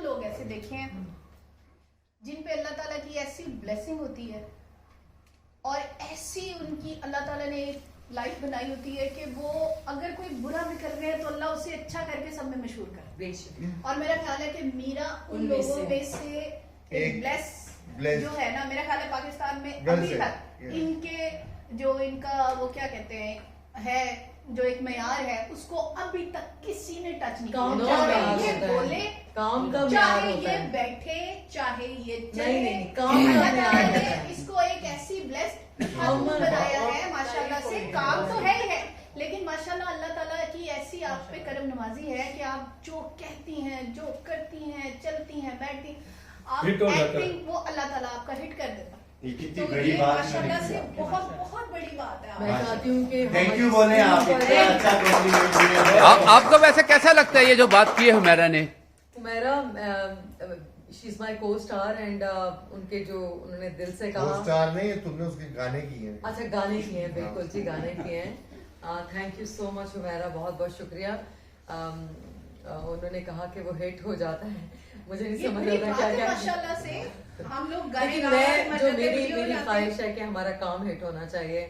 बहुत लोग ऐसे देखे हैं जिन पे अल्लाह ताला की ऐसी ब्लेसिंग होती है और ऐसी उनकी अल्लाह ताला ने लाइफ बनाई होती है कि वो अगर कोई बुरा भी कर रहे हैं तो अल्लाह उसे अच्छा करके सब में मशहूर कर। और मेरा ख्याल है कि मीरा उन लोगों में से एक ब्लेस जो है ना, मेरा ख्याल है पाकिस्तान में अभी तक इनके जो इनका वो क्या कहते हैं है जो एक मयार है उसको अभी तक किसी ने टच नहीं किया। चाहे ये बोले काम का चाहे ये बैठे चाहे ये चले, इसको एक ऐसी ब्लेस्ड बनाया है माशाल्लाह से। काम तो है ही है लेकिन माशाल्लाह अल्लाह ताला की ऐसी आप पे करम नवाजी है कि आप जो कहती हैं जो करती हैं चलती हैं बैठती आप एक्टिंग वो अल्लाह ताला आपका हिट कर देता। ये कितनी तो बड़ी ये बात माशाल्लाह से बहुत बहुत बड़ी बात है। मैं चाहती हूँ कि थैंक यू बोले आप, इतना अच्छा कॉम्प्लीमेंट दिया। आपको वैसे कैसा लगता है ये जो बात की है हुमैरा ने? हुमैरा शी इज माय को स्टार एंड उनके जो उन्होंने दिल से कहा। को स्टार नहीं, तुमने उसके गाने किए हैं। अच्छा गाने किए हैं, बिल्कुल जी गाने किए हैं। Thank you so much Humaira, बहुत बहुत शुक्रिया। उन्होंने कहा कि वो हिट हो जाता है, मुझे नहीं समझ आता क्या क्या माशाल्लाह से हम लोग लेकिन मैं जो मेरी ख्वाहिश है कि हमारा काम हिट होना चाहिए।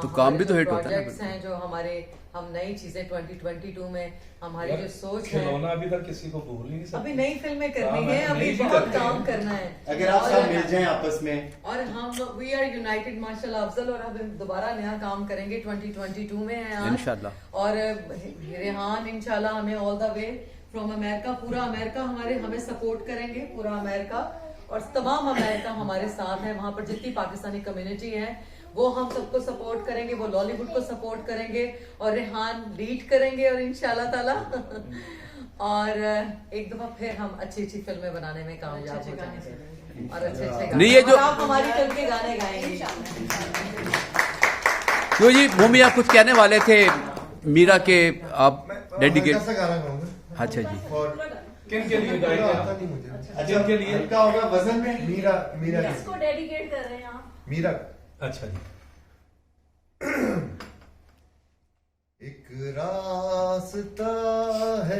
तो काम भी तो हिट होता है। प्रोजेक्ट्स हैं जो हमारे, हम नई चीजें 2022 में हमारी जो सोच है, अभी तक किसी को भूल नहीं सकते। अभी नई फिल्में करनी है, अभी बहुत काम करना है। अगर आप सब मिल जाएं आपस में और हम वी आर यूनाइटेड माशाल्लाह अफजल, और अब दोबारा नया काम करेंगे 2022 में है आज इंशाल्लाह। और रेहान इंशाल्लाह हमें all the way from America, पूरा अमेरिका हमें सपोर्ट करेंगे, पूरा अमेरिका और तमाम अमेरिका हमारे साथ है। वहां पर जितनी पाकिस्तानी कम्युनिटी है वो हम सबको सपोर्ट करेंगे, वो लॉलीवुड को सपोर्ट करेंगे और रेहान लीड करेंगे और इंशाल्लाह ताला और एक दफा फिर हम अच्छी अच्छी फिल्में बनाने में कामयाब हो जाएंगे और अच्छे नहीं ये जो आप हमारी फिल्म के गाने गाएंगे। जो जी भूमि आप कुछ कहने वाले थे मीरा के, आप डेडिकेट। कैसा गाना गाऊंगा? अच्छा जी, और किन के लिए गाएंगे आता आप? नहीं मुझे। अच्छा के लिए क्या होगा वजन में? मीरा मीरा इसको डेडिकेट कर रहे हैं आप? मीरा अच्छा जी। एक रास्ता है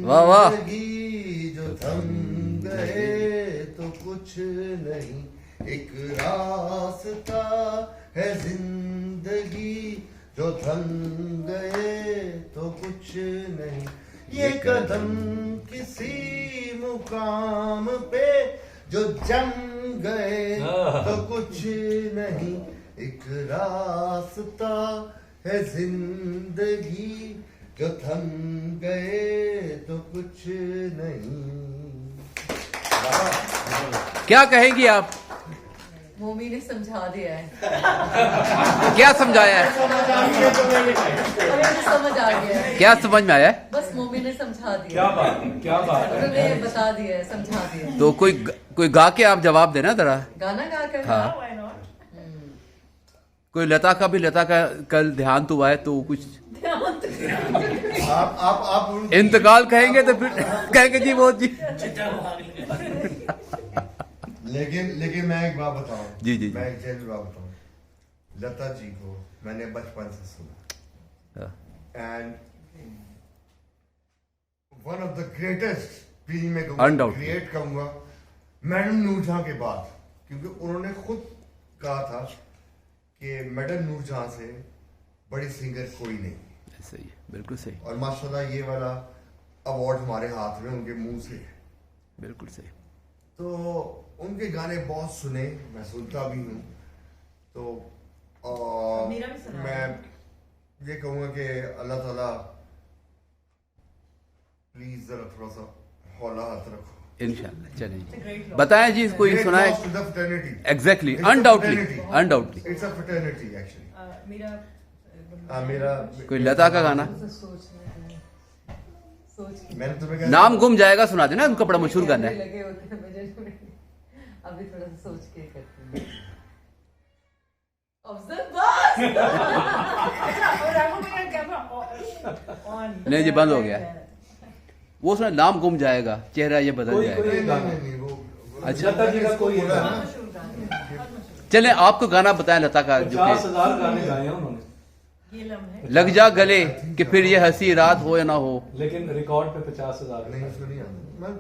वाह वाह। जिंदगी जो थम गए तो कुछ नहीं, एक रास्ता है जिंदगी जो थम गए तो कुछ नहीं, ये कदम किसी मुकाम पे जो जम गए तो कुछ नहीं, एक रास्ता है जिंदगी जो थम गए तो कुछ नहीं। क्या कहेंगी आप? मोमी ने समझा दिया है। क्या समझाया है? समझ आ गया है, क्या समझ में आया है? बस मोमी ने समझा दिया। क्या बात है, क्या बात है। उन्होंने बता दिया है, समझा दिया है। तो कोई गा के आप जवाब देना जरा। गाना गा कर हाँ। कोई लता का भी, लता का कल देहांत हुआ है तो कुछ आप इंतकाल कहेंगे तो फिर कहेंगे जी वो जी। लेकिन मैं एक बात बताऊं। जी, जी, जी। मैं एक जेन्युइन बात बताऊं, लता जी को मैंने बचपन से सुना and one of the greatest भी मैं Undoubtedly। क्रिएट करूंगा मैडम नूरजहां के बाद, क्योंकि उन्होंने खुद कहा था कि मैडम नूरजहां से बड़ी सिंगर कोई नहीं। सही है, बिल्कुल सही, और माशाल्लाह ये वाला अवार्ड हमारे हाथ में उनके मुंह से है। बिल्कुल सही। तो उनके गाने बहुत सुने, मैं सुनता भी हूँ। तो मैं ये कहूँगा कि अल्लाह ताला प्लीज जरा थोड़ा सा हौला हाथ रखो इंशाल्लाह। चलिए बताएं जी, कोई सुनाए। Exactly, undoubtedly it's a fraternity actually. मेरा कोई लता का गाना मैंने तुम्हें नाम गुम जाएगा सुना देना, उनका बड़ा मशहूर गाना है। लगे होते हैं मुझे, अभी थोड़ा सा सोच के करती हूँ। अफजल बस नहीं जी, बंद हो गया। वो सुना, नाम गुम जाएगा चेहरा ये बदल जाएगा। नहीं वो अच्छा। लता जी का कोई बोला है ना। चले आपको गाना बताएं लता का जो 50,000 गाने गाए हैं उन्होंने, लग जा गले कि फिर ये हंसी रात हो या ना हो। लेकिन रिकॉर्ड पे 50,000 नहीं उसको नहीं आता मैं